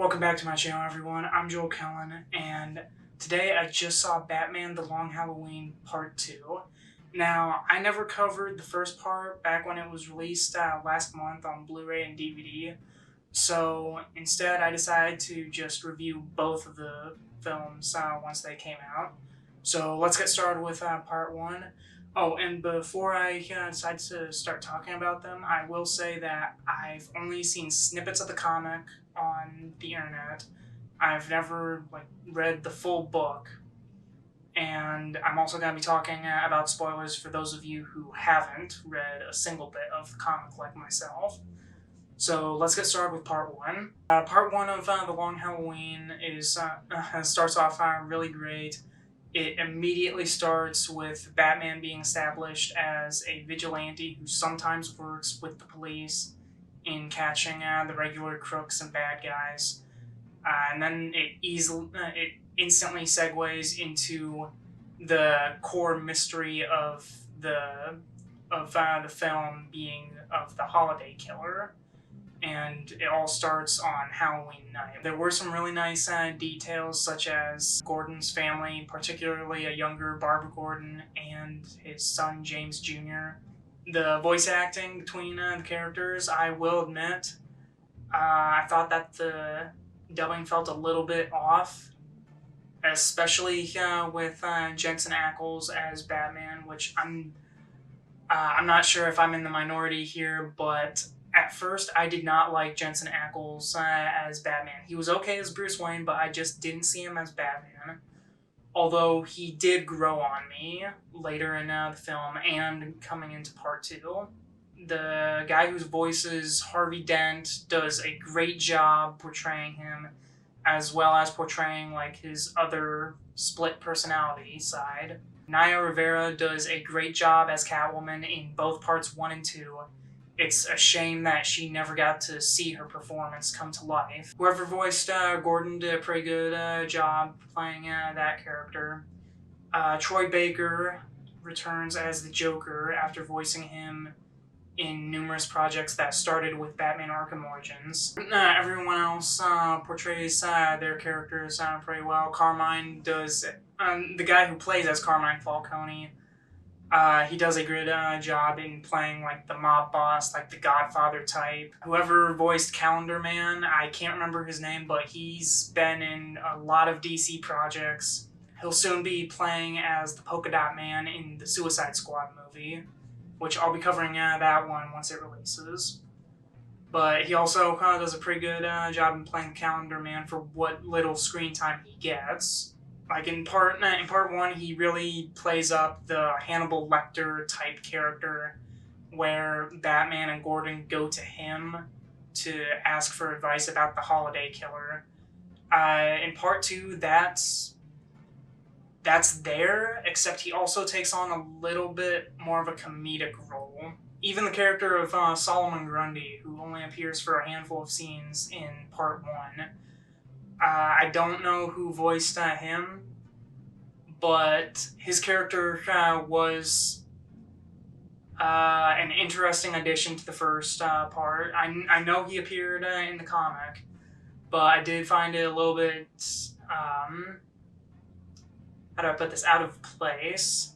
Welcome back to my channel, everyone. I'm Joel Kellen, and today I just saw Batman The Long Halloween Part 2. Now, I never covered the first part back when it was released last month on Blu-ray and DVD, so instead I decided to just review both of the films once they came out. So let's get started with Part 1. Oh, and before I decide to start talking about them, I will say that I've only seen snippets of the comic on the internet. I've never read the full book, and I'm also going to be talking about spoilers for those of you who haven't read a single bit of the comic like myself. So let's get started with Part 1. Part 1 of The Long Halloween starts off really great. It immediately starts with Batman being established as a vigilante who sometimes works with the police in catching the regular crooks and bad guys. And then it instantly segues into the core mystery of the film being of the holiday killer, and it all starts on Halloween night. There were some really nice details, such as Gordon's family, particularly a younger Barbara Gordon and his son James Jr. The voice acting between the characters, I will admit, I thought that the dubbing felt a little bit off, especially with Jensen Ackles as Batman, which I'm not sure if I'm in the minority here, but at first I did not like Jensen Ackles as Batman. He was okay as Bruce Wayne, but I just didn't see him as Batman. Although he did grow on me later in the film and coming into Part 2. The guy whose voices Harvey Dent does a great job portraying him, as well as portraying his other split personality side. Naya Rivera does a great job as Catwoman in both parts 1 and 2. It's a shame that she never got to see her performance come to life. Whoever voiced Gordon did a pretty good job playing that character. Troy Baker returns as the Joker after voicing him in numerous projects that started with Batman Arkham Origins. Everyone else portrays their characters pretty well. Carmine does, the guy who plays as Carmine Falcone, he does a good job in playing the mob boss, the Godfather type. Whoever voiced Calendar Man, I can't remember his name, but he's been in a lot of DC projects. He'll soon be playing as the Polka Dot Man in the Suicide Squad movie, which I'll be covering that one once it releases. But he also does a pretty good job in playing Calendar Man for what little screen time he gets. In part 1, he really plays up the Hannibal Lecter type character, where Batman and Gordon go to him to ask for advice about the holiday killer. In part 2, that's there, except he also takes on a little bit more of a comedic role. Even the character of Solomon Grundy, who only appears for a handful of scenes in part 1, I don't know who voiced him, but his character was an interesting addition to the first part. I know he appeared in the comic, but I did find it a little bit, how do I put this, out of place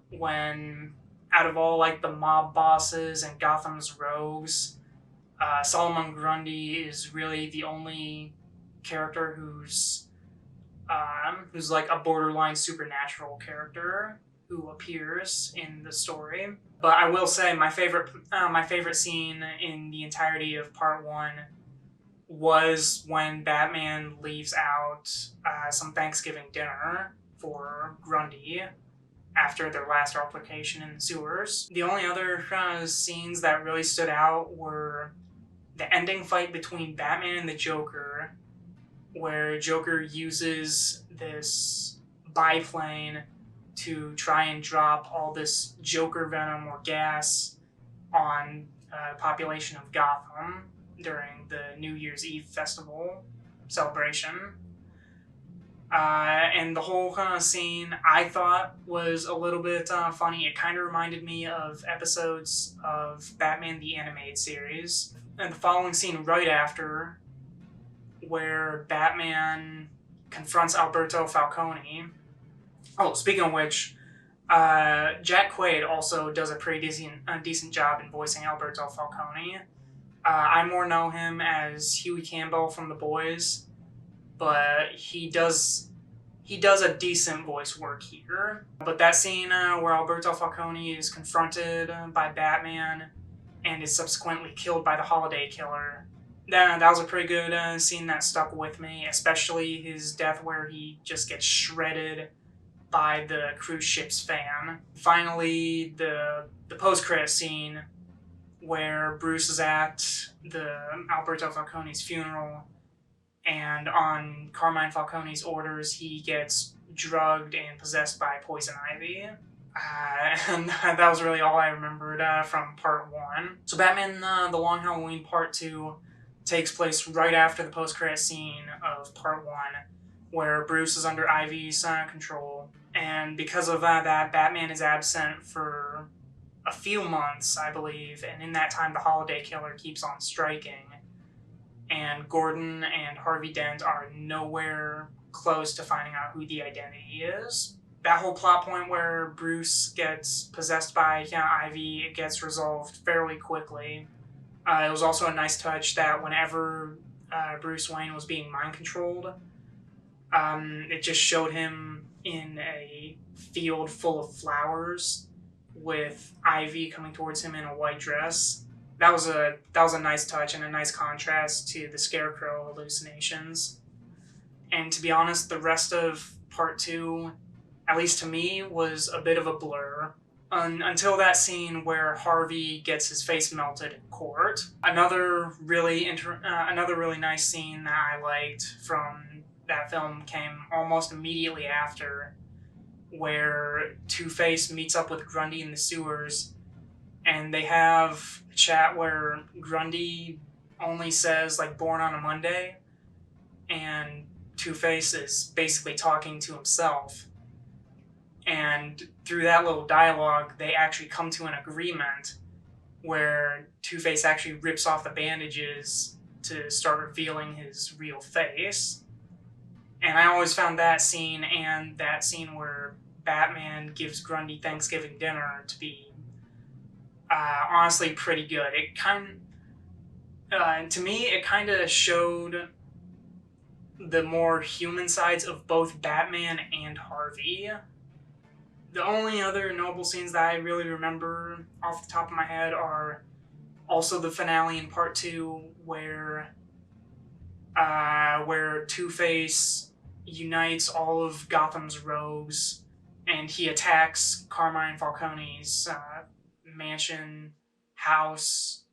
when, out of all the mob bosses and Gotham's rogues, Solomon Grundy is really the only character who's a borderline supernatural character who appears in the story. But I will say my favorite scene in the entirety of part 1 was when Batman leaves out some Thanksgiving dinner for Grundy after their last altercation in the sewers. The only other scenes that really stood out were the ending fight between Batman and the Joker, where Joker uses this biplane to try and drop all this Joker venom or gas on the population of Gotham during the New Year's Eve festival celebration. And the whole scene I thought was a little bit funny. It kind of reminded me of episodes of Batman the Animated Series. And the following scene right after where Batman confronts Alberto Falcone. Oh, speaking of which, Jack Quaid also does a pretty decent job in voicing Alberto Falcone. I more know him as Huey Campbell from The Boys, but he does a decent voice work here. But that scene where Alberto Falcone is confronted by Batman and is subsequently killed by the Holiday Killer, that was a pretty good scene that stuck with me, especially his death where he just gets shredded by the cruise ship's fan. Finally, the post-credit scene where Bruce is at the Alberto Falcone's funeral, and on Carmine Falcone's orders, he gets drugged and possessed by Poison Ivy. And that was really all I remembered from Part 1. So Batman The Long Halloween Part 2 takes place right after the post-credit scene of Part 1, where Bruce is under Ivy's control. And because of that, Batman is absent for a few months, I believe, and in that time the Holiday Killer keeps on striking. And Gordon and Harvey Dent are nowhere close to finding out who the identity is. That whole plot point where Bruce gets possessed by Ivy, it gets resolved fairly quickly. It was also a nice touch that whenever Bruce Wayne was being mind-controlled, it just showed him in a field full of flowers with Ivy coming towards him in a white dress. That was a nice touch and a nice contrast to the Scarecrow hallucinations. And to be honest, the rest of Part 2, at least to me, was a bit of a blur. Until that scene where Harvey gets his face melted in court. Another really nice scene that I liked from that film came almost immediately after, where Two-Face meets up with Grundy in the sewers, and they have a chat where Grundy only says, like, born on a Monday, and Two-Face is basically talking to himself. And through that little dialogue, they actually come to an agreement where Two-Face actually rips off the bandages to start revealing his real face. And I always found that scene and that scene where Batman gives Grundy Thanksgiving dinner to be honestly pretty good. It to me, it kind of showed the more human sides of both Batman and Harvey. The only other notable scenes that I really remember off the top of my head are also the finale in Part 2 where Two-Face unites all of Gotham's rogues and he attacks Carmine Falcone's mansion, house,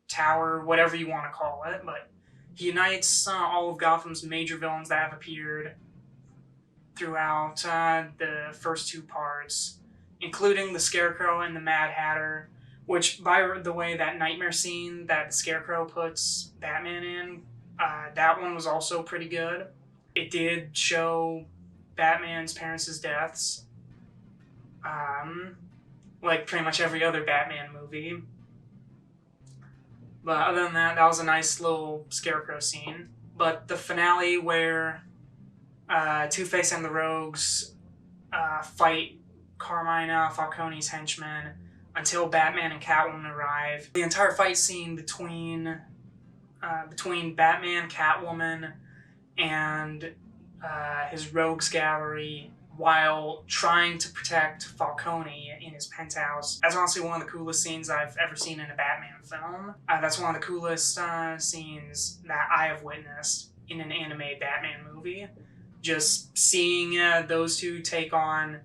tower, whatever you want to call it, but he unites all of Gotham's major villains that have appeared throughout the first two parts, including the Scarecrow and the Mad Hatter, which, by the way, that nightmare scene that the Scarecrow puts Batman in, that one was also pretty good. It did show Batman's parents' deaths, like pretty much every other Batman movie. But other than that, that was a nice little Scarecrow scene. But the finale where Two-Face and the Rogues fight Carmine Falcone's henchmen until Batman and Catwoman arrive. The entire fight scene between Batman, Catwoman, and his rogues gallery while trying to protect Falcone in his penthouse. That's honestly one of the coolest scenes I've ever seen in a Batman film. That's one of the coolest scenes that I have witnessed in an animated Batman movie. Just seeing those two take on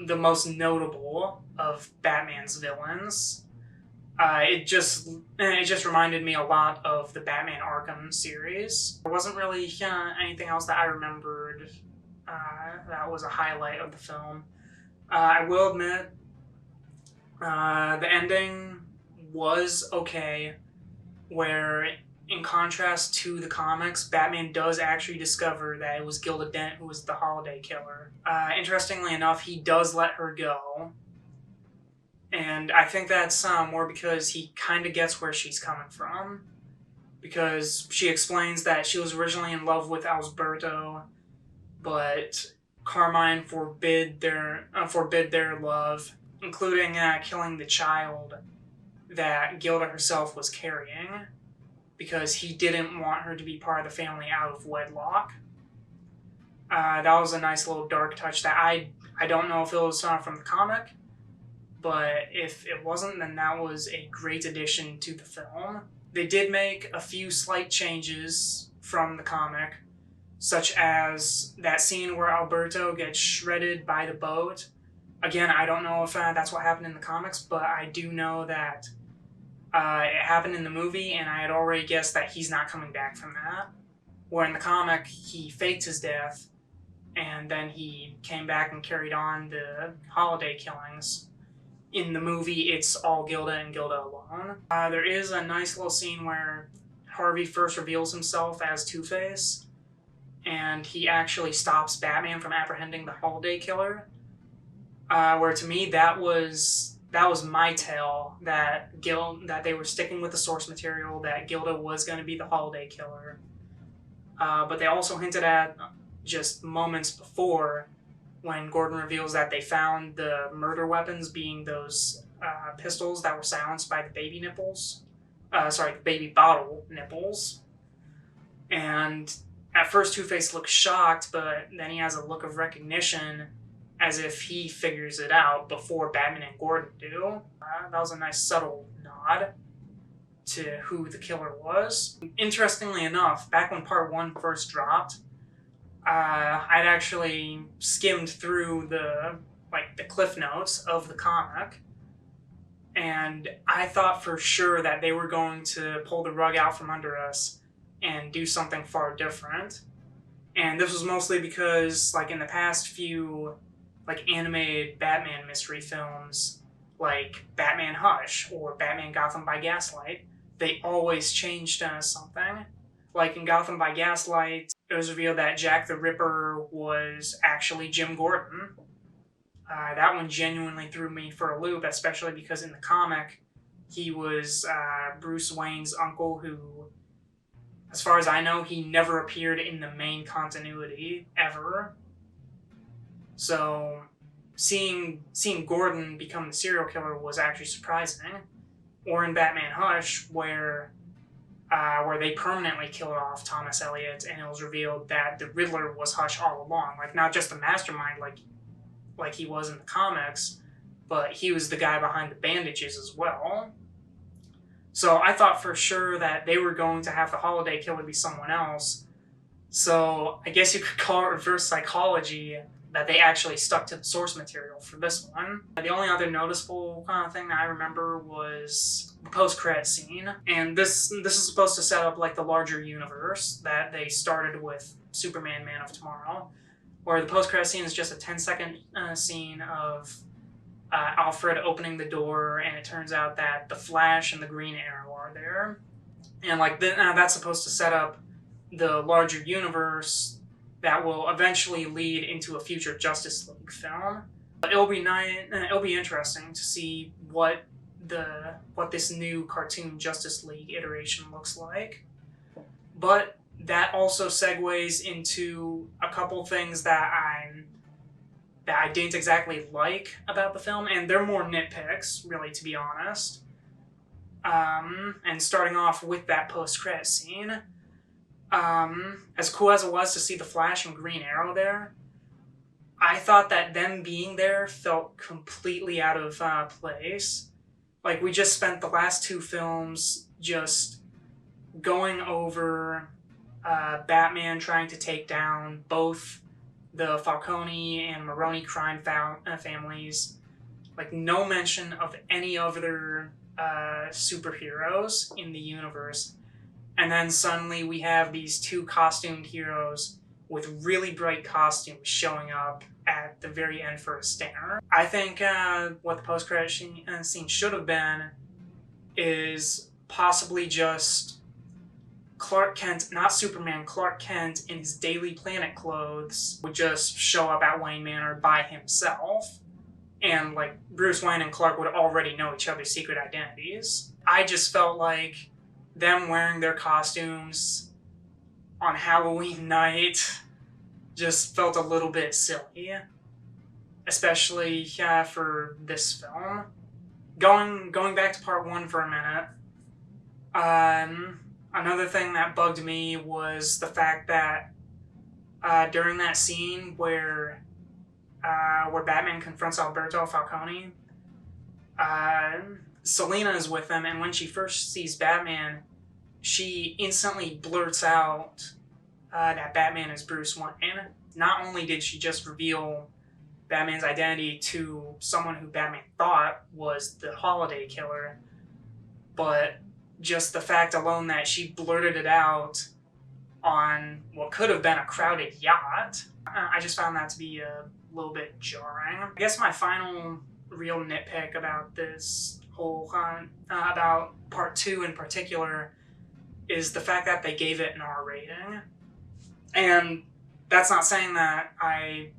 the most notable of Batman's villains. It just reminded me a lot of the Batman Arkham series. There wasn't really anything else that I remembered that was a highlight of the film. I will admit, the ending was okay, where in contrast to the comics, Batman does actually discover that it was Gilda Dent who was the Holiday Killer. Interestingly enough, he does let her go. And I think that's more because he kind of gets where she's coming from. because she explains that she was originally in love with Alberto, but Carmine forbid their love, including killing the child that Gilda herself was carrying, because he didn't want her to be part of the family out of wedlock. That was a nice little dark touch that I don't know if it was from the comic, but if it wasn't, then that was a great addition to the film. They did make a few slight changes from the comic, such as that scene where Alberto gets shredded by the boat. Again, I don't know if that's what happened in the comics, but I do know that it happened in the movie, and I had already guessed that he's not coming back from that. Where in the comic, he faked his death, and then he came back and carried on the holiday killings. In the movie, it's all Gilda and Gilda alone. There is a nice little scene where Harvey first reveals himself as Two-Face, and he actually stops Batman from apprehending the holiday killer. Where to me, that was my tale that they were sticking with the source material, that Gilda was going to be the holiday killer. But they also hinted at, just moments before, when Gordon reveals that they found the murder weapons being those pistols that were silenced by the baby nipples. The baby bottle nipples. And at first Two-Face looks shocked, but then he has a look of recognition as if he figures it out before Batman and Gordon do. That was a nice subtle nod to who the killer was. Interestingly enough, back when Part 1 first dropped, I'd actually skimmed through the cliff notes of the comic, and I thought for sure that they were going to pull the rug out from under us and do something far different. And this was mostly because, in the past few animated Batman mystery films, like Batman Hush or Batman Gotham by Gaslight, they always changed something. Like in Gotham by Gaslight, it was revealed that Jack the Ripper was actually Jim Gordon. That one genuinely threw me for a loop, especially because in the comic, he was Bruce Wayne's uncle who, as far as I know, he never appeared in the main continuity, ever. So, seeing Gordon become the serial killer was actually surprising. Or in Batman Hush, where they permanently killed off Thomas Elliot, and it was revealed that the Riddler was Hush all along. Not just the mastermind like he was in the comics, but he was the guy behind the bandages as well. So I thought for sure that they were going to have the holiday killer be someone else. So I guess you could call it reverse psychology, that they actually stuck to the source material for this one. The only other noticeable thing that I remember was the post-credit scene. And this is supposed to set up the larger universe that they started with Superman Man of Tomorrow, where the post-credit scene is just a 10-second scene of Alfred opening the door, and it turns out that the Flash and the Green Arrow are there. And that's supposed to set up the larger universe that will eventually lead into a future Justice League film. It'll be interesting to see what this new cartoon Justice League iteration looks like. But that also segues into a couple things that I didn't exactly like about the film, and they're more nitpicks, really, to be honest. And starting off with that post-credit scene, as cool as it was to see the Flash and Green Arrow there, I thought that them being there felt completely out of place. We just spent the last two films just going over Batman trying to take down both the Falcone and Maroni crime families. No mention of any other superheroes in the universe. And then suddenly we have these two costumed heroes with really bright costumes showing up at the very end for a stinger. I think what the post-credit scene should have been is possibly just Clark Kent, not Superman, Clark Kent in his Daily Planet clothes would just show up at Wayne Manor by himself. And Bruce Wayne and Clark would already know each other's secret identities. I just felt like them wearing their costumes on Halloween night just felt a little bit silly, especially for this film. Going back to part one for a minute, another thing that bugged me was the fact that during that scene where Batman confronts Alberto Falcone, uh, Selina is with him, and when she first sees Batman, she instantly blurts out that Batman is Bruce Wayne. Not only did she just reveal Batman's identity to someone who Batman thought was the Holiday Killer, but just the fact alone that she blurted it out on what could have been a crowded yacht, I just found that to be a little bit jarring. I guess my final real nitpick about this whole, about part two in particular, is the fact that they gave it an R rating. And that's not saying that I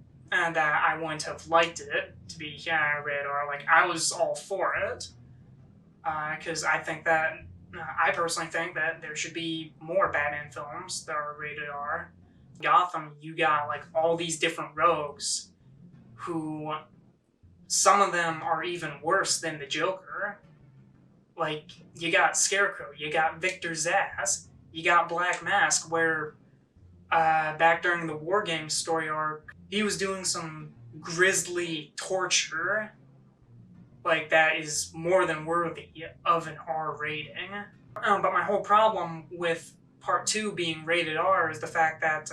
wouldn't have liked it to be rated R. Like, I was all for it, because I personally think that there should be more Batman films that are rated R. Gotham, you got like all these different rogues who some of them are even worse than the Joker. Like, you got Scarecrow, you got Victor Zsasz, you got Black Mask, where back during the War Games story arc, he was doing some grisly torture. Like, that is more than worthy of an R rating. But my whole problem with part two being rated R is the fact that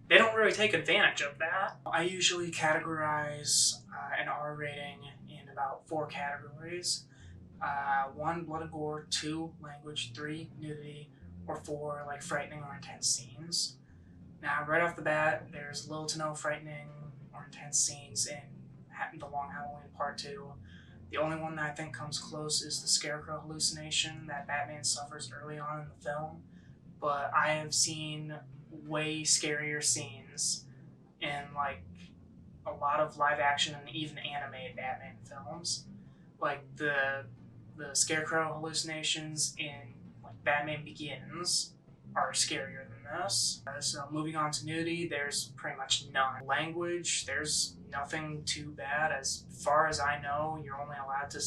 they don't really take advantage of that. I usually categorize an R rating in about 4 categories. 1, blood and gore. 2, language. 3, nudity. Or 4, like frightening or intense scenes. Now, right off the bat, there's little to no frightening or intense scenes in The Long Halloween Part 2. The only one that I think comes close is the Scarecrow hallucination that Batman suffers early on in the film. But I have seen way scarier scenes in like a lot of live action and even animated Batman films. Like the Scarecrow hallucinations in like Batman Begins are scarier than this. So moving on to nudity, there's pretty much none. Language, there's nothing too bad. As far as I know, you're only allowed to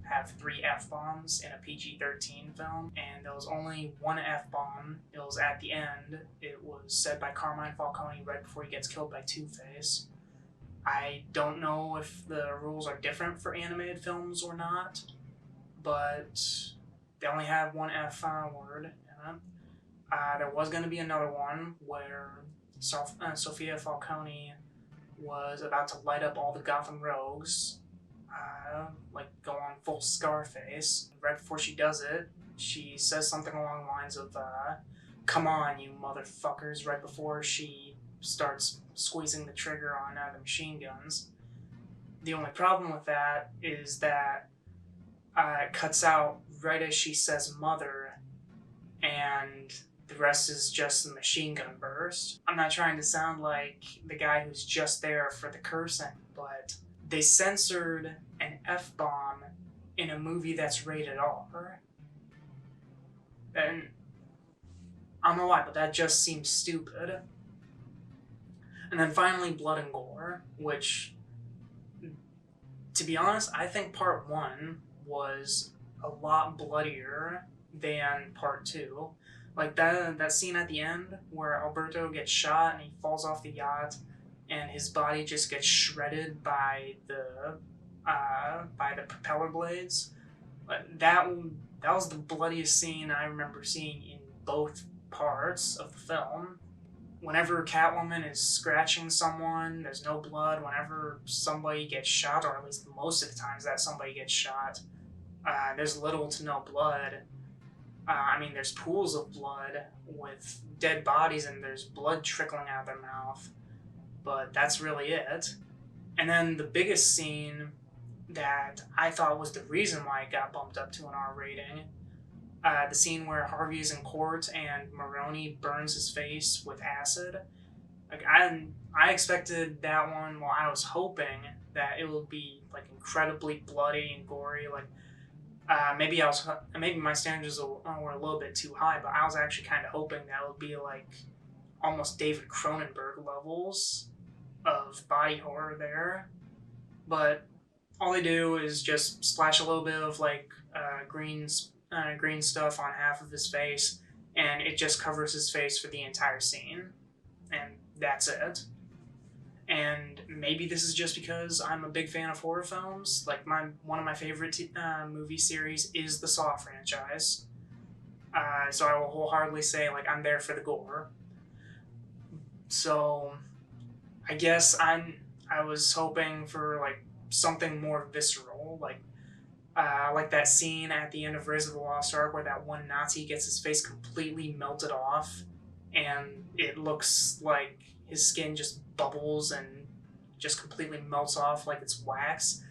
have 3 F-bombs in a PG-13 film, and there was only 1 F-bomb. It was at the end. It was said by Carmine Falcone right before he gets killed by Two-Face. I don't know if the rules are different for animated films or not, but they only have 1 F word in it. There was going to be another one where Sophia Falcone was about to light up all the Gotham rogues, like go on full Scarface. Right before she does it, she says something along the lines of, "Come on, you motherfuckers," right before she starts squeezing the trigger on the machine guns. The only problem with that is that it cuts out right as she says mother, and the rest is just the machine gun burst. I'm not trying to sound like the guy who's just there for the cursing, but they censored an F-bomb in a movie that's rated R. And I don't know why, but that just seems stupid. And then finally, blood and gore, which, to be honest, I think part 1 was a lot bloodier than part 2. Like that scene at the end where Alberto gets shot and he falls off the yacht and his body just gets shredded by the propeller blades. That was the bloodiest scene I remember seeing in both parts of the film. Whenever Catwoman is scratching someone, there's no blood. Whenever somebody gets shot, or at least most of the times that somebody gets shot, there's little to no blood. I mean, there's pools of blood with dead bodies and there's blood trickling out of their mouth, but that's really it. And then the biggest scene that I thought was the reason why it got bumped up to an R rating, the scene where Harvey is in court and Maroni burns his face with acid. Like, I expected that one, well, I was hoping that it would be like incredibly bloody and gory. Like, maybe my standards were a little bit too high, but I was actually kind of hoping that it would be like almost David Cronenberg levels of body horror there. But all they do is just splash a little bit of like green stuff on half of his face, and it just covers his face for the entire scene, and that's it. And maybe this is just because I'm a big fan of horror films. Like one of my favorite movie series is the Saw franchise. So I will wholeheartedly say like I'm there for the gore. So I guess I was hoping for like something more visceral, like that scene at the end of Raiders of the Lost Ark where that one Nazi gets his face completely melted off, and it looks like his skin just bubbles and just completely melts off like it's wax.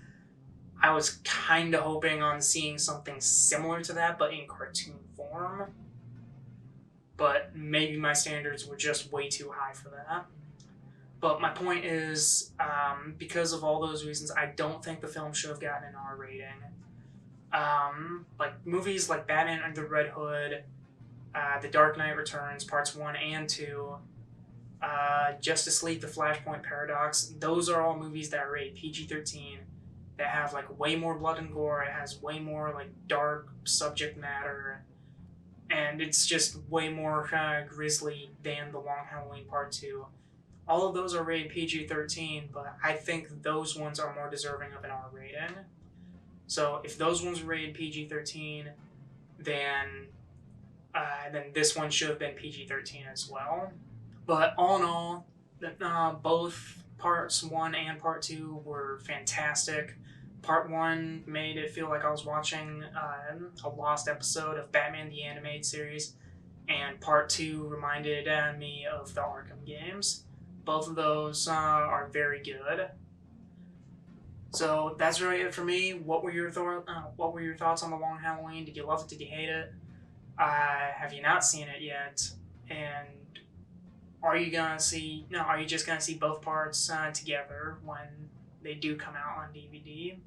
I was kind of hoping on seeing something similar to that, but in cartoon form. But maybe my standards were just way too high for that. But my point is, because of all those reasons, I don't think the film should have gotten an R rating. Like movies like Batman Under the Red Hood, The Dark Knight Returns, parts 1 and 2, Justice League, The Flashpoint Paradox, those are all movies that are rated PG-13, that have like way more blood and gore, it has way more like dark subject matter, and it's just way more grisly than The Long Halloween Part 2. All of those are rated PG-13, but I think those ones are more deserving of an R rating. So if those ones were rated PG-13, then this one should have been PG-13 as well. But all in all, both parts 1 and part 2 were fantastic. Part 1 made it feel like I was watching a lost episode of Batman the Animated Series, and part 2 reminded me of the Arkham games. Both of those are very good. So that's really it for me. What were your thoughts on The Long Halloween? Did you love it? Did you hate it? Have you not seen it yet? And are you just gonna see both parts together when they do come out on DVD?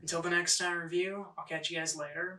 Until the next review, I'll catch you guys later.